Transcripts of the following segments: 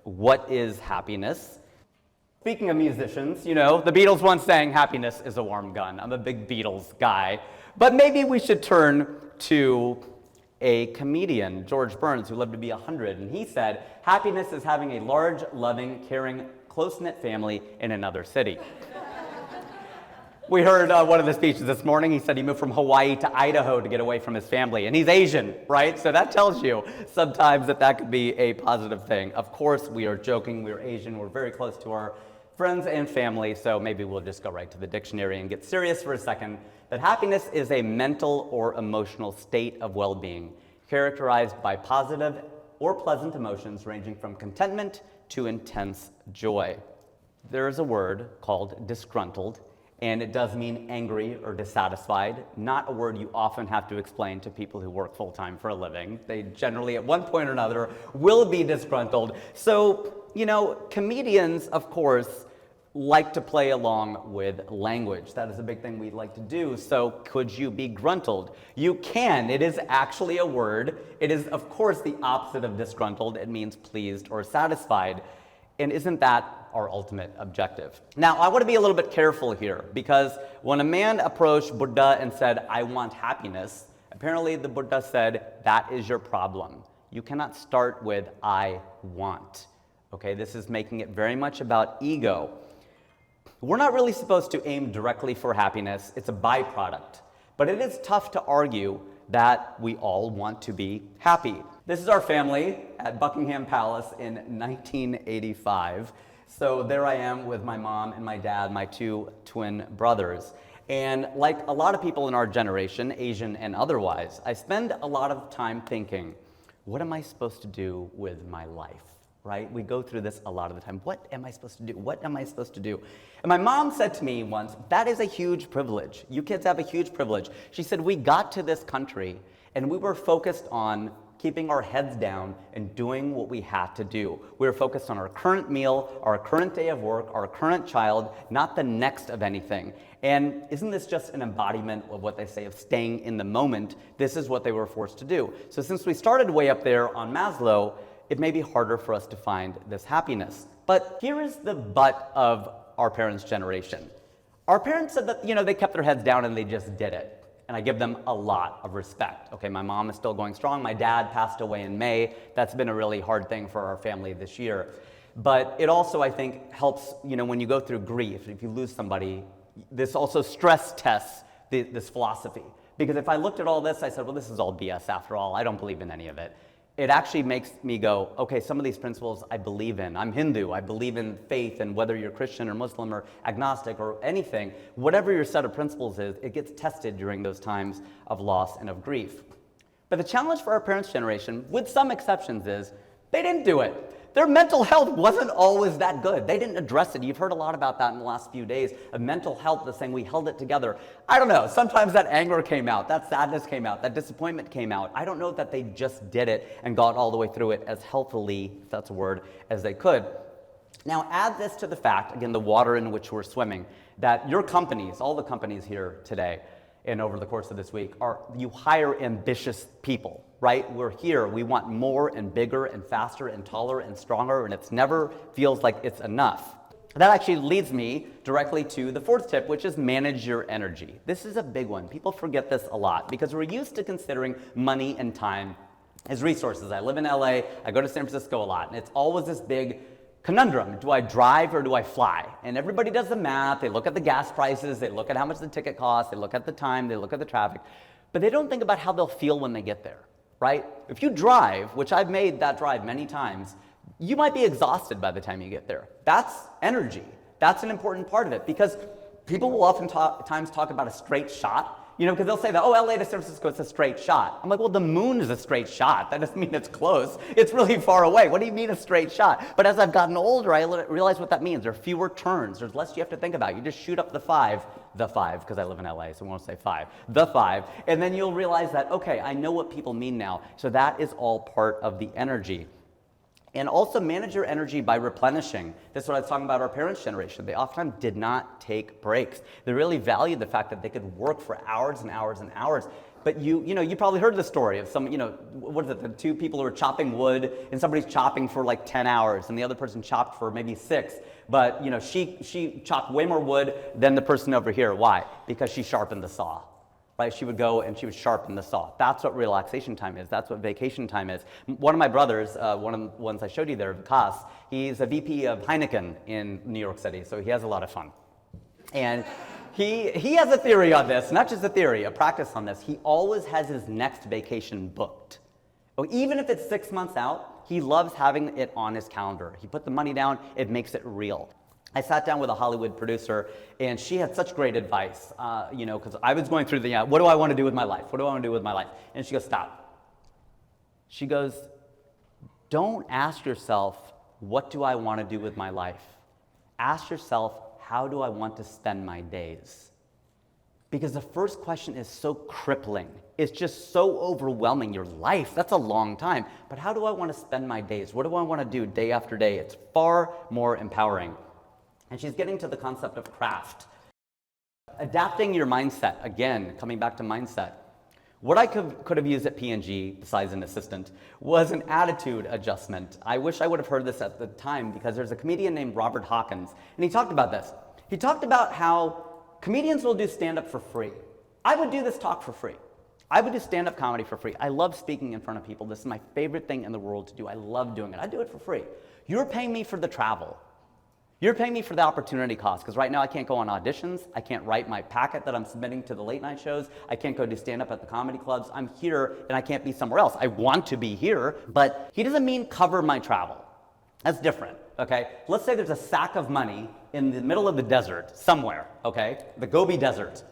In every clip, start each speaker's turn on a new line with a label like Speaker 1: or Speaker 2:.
Speaker 1: what is happiness? Speaking of musicians, you know, the Beatles once sang, happiness is a warm gun. I'm a big Beatles guy. But maybe we should turn to a comedian, George Burns, who lived to be 100, and he said, happiness is having a large, loving, caring, close-knit family in another city. We heard one of the speeches this morning. He said he moved from Hawaii to Idaho to get away from his family. And he's Asian, right? So that tells you sometimes that could be a positive thing. Of course, we are joking. We are Asian. We're very close to our friends and family. So maybe we'll just go right to the dictionary and get serious for a second. That happiness is a mental or emotional state of well-being characterized by positive or pleasant emotions ranging from contentment to intense joy. There is a word called disgruntled, and it does mean angry or dissatisfied, not a word you often have to explain to people who work full-time for a living. They generally, at one point or another, will be disgruntled. So, you know, comedians, of course, like to play along with language. That is a big thing we like to do. So could you be gruntled? You can. It is actually a word. It is, of course, the opposite of disgruntled. It means pleased or satisfied. And isn't that our ultimate objective? Now, I want to be a little bit careful here, because when a man approached Buddha and said, I want happiness, apparently the Buddha said, that is your problem. You cannot start with, I want. Okay, this is making it very much about ego. We're not really supposed to aim directly for happiness. It's a byproduct. But it is tough to argue that we all want to be happy. This is our family at Buckingham Palace in 1985. So there I am with my mom and my dad, my two twin brothers. And like a lot of people in our generation, Asian and otherwise, I spend a lot of time thinking, what am I supposed to do with my life? Right? We go through this a lot of the time. What am I supposed to do? What am I supposed to do? And my mom said to me once, that is a huge privilege. You kids have a huge privilege. She said, we got to this country and we were focused on keeping our heads down and doing what we had to do. We were focused on our current meal, our current day of work, our current child, not the next of anything. And isn't this just an embodiment of what they say of staying in the moment? This is what they were forced to do. So since we started way up there on Maslow, it may be harder for us to find this happiness. But here is the but of our parents' generation. Our parents said that, you know, they kept their heads down and they just did it. And I give them a lot of respect. Okay, my mom is still going strong. My dad passed away in May. That's been a really hard thing for our family this year. But it also, I think, helps, you know, when you go through grief, if you lose somebody, this also stress tests this philosophy. Because if I looked at all this, I said, well, this is all BS after all. I don't believe in any of it. It actually makes me go, okay, some of these principles I believe in. I'm Hindu, I believe in faith, and whether you're Christian or Muslim or agnostic or anything, whatever your set of principles is, it gets tested during those times of loss and of grief. But the challenge for our parents' generation, with some exceptions, is they didn't do it. Their mental health wasn't always that good. They didn't address it. You've heard a lot about that in the last few days, of mental health, the saying we held it together. I don't know, sometimes that anger came out, that sadness came out, that disappointment came out. I don't know that they just did it and got all the way through it as healthily, if that's a word, as they could. Now add this to the fact, again, the water in which we're swimming, that your companies, all the companies here today and over the course of this week, you hire ambitious people. Right? We're here, we want more and bigger and faster and taller and stronger, and it never feels like it's enough. That actually leads me directly to the fourth tip, which is manage your energy. This is a big one. People forget this a lot because we're used to considering money and time as resources. I live in LA, I go to San Francisco a lot, and it's always this big conundrum. Do I drive or do I fly? And everybody does the math, they look at the gas prices, they look at how much the ticket costs, they look at the time, they look at the traffic, but they don't think about how they'll feel when they get there. Right? If you drive, which I've made that drive many times, you might be exhausted by the time you get there. That's energy. That's an important part of it, because people will oftentimes talk about a straight shot, you know, because they'll say that, oh, LA to San Francisco, it's a straight shot. I'm like, well, the moon is a straight shot. That doesn't mean it's close. It's really far away. What do you mean a straight shot? But as I've gotten older, I realize what that means. There are fewer turns. There's less you have to think about. You just shoot up the five, because I live in LA, so we won't say five, the five, and then you'll realize that, okay, I know what people mean now. So that is all part of the energy. And also manage your energy by replenishing. This is what I was talking about our parents' generation. They often did not take breaks. They really valued the fact that they could work for hours and hours and hours. But you probably heard the story of some, what is it, the two people who are chopping wood, and somebody's chopping for like 10 hours, and the other person chopped for maybe 6. But, she chopped way more wood than the person over here. Why? Because she sharpened the saw. Right? She would go and she would sharpen the saw. That's what relaxation time is. That's what vacation time is. One of my brothers, one of the ones I showed you there, Vikas, he's a VP of Heineken in New York City, so he has a lot of fun. And he has a theory on this, not just a theory, a practice on this. He always has his next vacation booked. Even if it's 6 months out, he loves having it on his calendar. He put the money down, it makes it real. I sat down with a Hollywood producer, and she had such great advice, because I was going through what do I want to do with my life? What do I want to do with my life? And she goes, stop. She goes, don't ask yourself, what do I want to do with my life? Ask yourself, how do I want to spend my days? Because the first question is so crippling. It's just so overwhelming. Your life, that's a long time. But how do I want to spend my days? What do I want to do day after day? It's far more empowering. And she's getting to the concept of craft. Adapting your mindset, again, coming back to mindset. What I could have used at P&G, besides an assistant, was an attitude adjustment. I wish I would have heard this at the time, because there's a comedian named Robert Hawkins, and he talked about this. He talked about how comedians will do stand-up for free. I would do this talk for free. I would do stand-up comedy for free. I love speaking in front of people. This is my favorite thing in the world to do. I love doing it. I do it for free. You're paying me for the travel. You're paying me for the opportunity cost, because right now I can't go on auditions, I can't write my packet that I'm submitting to the late night shows, I can't go do stand-up at the comedy clubs. I'm here and I can't be somewhere else. I want to be here, but he doesn't mean cover my travel. That's different, okay? Let's say there's a sack of money in the middle of the desert somewhere, okay? The Gobi Desert.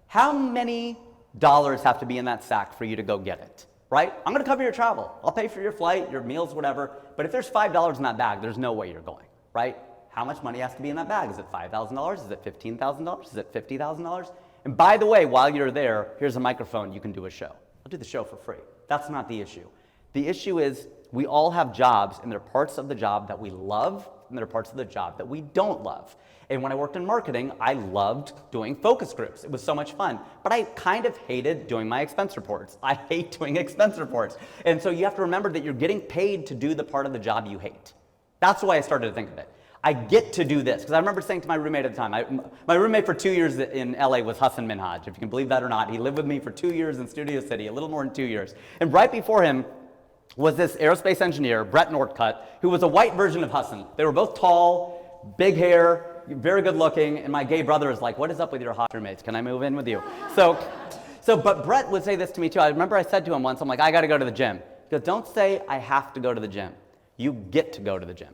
Speaker 1: How many dollars have to be in that sack for you to go get it, right? I'm gonna cover your travel. I'll pay for your flight, your meals, whatever, but if there's $5 in that bag, there's no way you're going, right? How much money has to be in that bag? Is it $5,000? Is it $15,000? Is it $50,000? And by the way, while you're there, here's a microphone, you can do a show. I'll do the show for free. That's not the issue. The issue is we all have jobs, and there are parts of the job that we love, and there are parts of the job that we don't love. And when I worked in marketing, I loved doing focus groups. It was so much fun. But I kind of hated doing my expense reports. I hate doing expense reports. And so you have to remember that you're getting paid to do the part of the job you hate. That's the way I started to think of it. I get to do this, because I remember saying to my roommate at the time, my roommate for 2 years in LA was Hassan Minhaj, if you can believe that or not. He lived with me for 2 years in Studio City, a little more than 2 years. And right before him was this aerospace engineer, Brett Northcutt, who was a white version of Hassan. They were both tall, big hair, very good looking, and my gay brother is like, what is up with your hot roommates? Can I move in with you? But Brett would say this to me too. I remember I said to him once, I'm like, I gotta go to the gym. He goes, don't say I have to go to the gym. You get to go to the gym.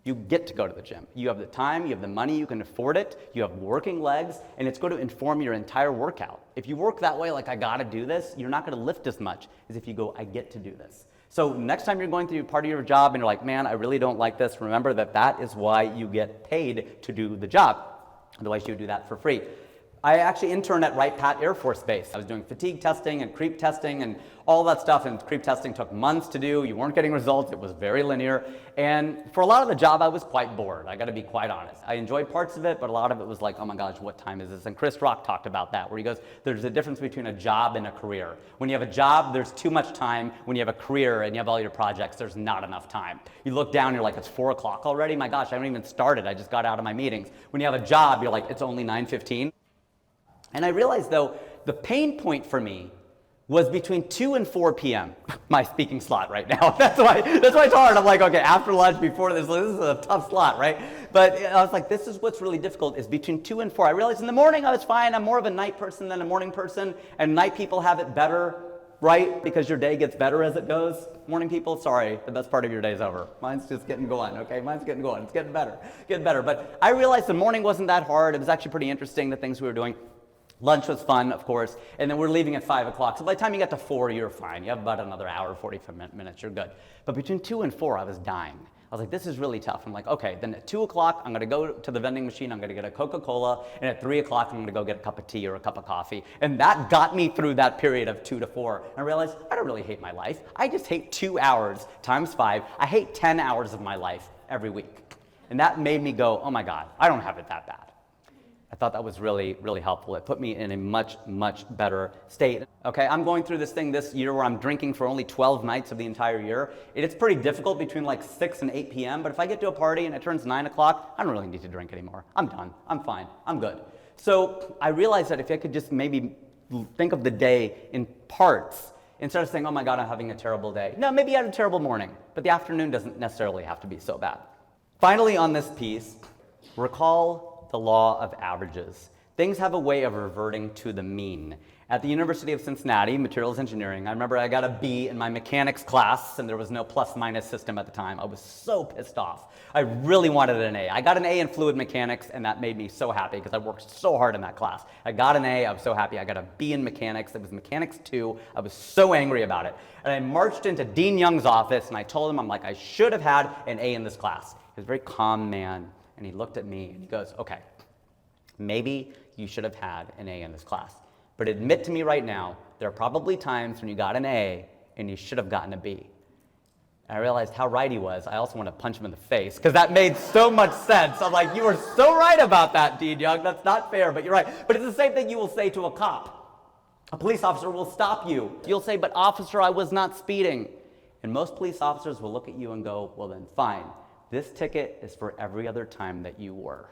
Speaker 1: You get to go to the gym. You have the time, you have the money, you can afford it, you have working legs, and it's going to inform your entire workout. If you work that way, like I gotta do this, you're not gonna lift as much as if you go, I get to do this. So next time you're going through part of your job and you're like, man, I really don't like this, remember that is why you get paid to do the job. Otherwise you would do that for free. I actually interned at Wright Pat Air Force Base. I was doing fatigue testing and creep testing and all that stuff, and creep testing took months to do. You weren't getting results. It was very linear. And for a lot of the job, I was quite bored. I got to be quite honest. I enjoyed parts of it, but a lot of it was like, oh my gosh, what time is this? And Chris Rock talked about that, where he goes, there's a difference between a job and a career. When you have a job, there's too much time. When you have a career and you have all your projects, there's not enough time. You look down, you're like, it's 4 o'clock already? My gosh, I haven't even started. I just got out of my meetings. When you have a job, you're like, it's only 9:15. And I realized, though, the pain point for me was between 2 and 4 p.m., my speaking slot right now. That's why it's hard. I'm like, okay, after lunch, before this is a tough slot, right? But I was like, this is what's really difficult, is between 2 and 4. I realized in the morning I was fine. I'm more of a night person than a morning person, and night people have it better, right? Because your day gets better as it goes. Morning people, sorry, the best part of your day is over. Mine's just getting going, okay? Mine's getting going. It's getting better. But I realized the morning wasn't that hard. It was actually pretty interesting, the things we were doing. Lunch was fun, of course, and then we're leaving at 5 o'clock. So by the time you get to 4, you're fine. You have about another hour, 45 minutes, you're good. But between 2 and 4, I was dying. I was like, this is really tough. I'm like, okay, then at 2 o'clock, I'm gonna go to the vending machine, I'm gonna get a Coca-Cola, and at 3 o'clock, I'm gonna go get a cup of tea or a cup of coffee. And that got me through that period of 2 to 4. And I realized, I don't really hate my life. I just hate 2 hours times 5. I hate 10 hours of my life every week. And that made me go, oh my God, I don't have it that bad. I thought that was really, really helpful. It put me in a much, much better state. Okay, I'm going through this thing this year where I'm drinking for only 12 nights of the entire year. It's pretty difficult between like 6 and 8 p.m., but if I get to a party and it turns 9 o'clock, I don't really need to drink anymore. I'm done. I'm fine. I'm good. So I realized that if I could just maybe think of the day in parts, instead of saying, oh my God, I'm having a terrible day. No, maybe you had a terrible morning, but the afternoon doesn't necessarily have to be so bad. Finally, on this piece, recall the law of averages. Things have a way of reverting to the mean. At the University of Cincinnati, materials engineering, I remember I got a B in my mechanics class, and there was no plus-minus system at the time. I was so pissed off. I really wanted an A. I got an A in fluid mechanics, and that made me so happy because I worked so hard in that class. I got an A, I was so happy. I got a B in mechanics. It was mechanics 2. I was so angry about it. And I marched into Dean Young's office, and I told him, I'm like, I should have had an A in this class. He was a very calm man, and he looked at me, and he goes, okay, maybe you should have had an A in this class. But admit to me right now, there are probably times when you got an A and you should have gotten a B. And I realized how right he was. I also want to punch him in the face because that made so much sense. I'm like, you were so right about that, Dean Young. That's not fair, but you're right. But it's the same thing you will say to a cop. A police officer will stop you. You'll say, but officer, I was not speeding. And most police officers will look at you and go, well then fine. This ticket is for every other time that you were.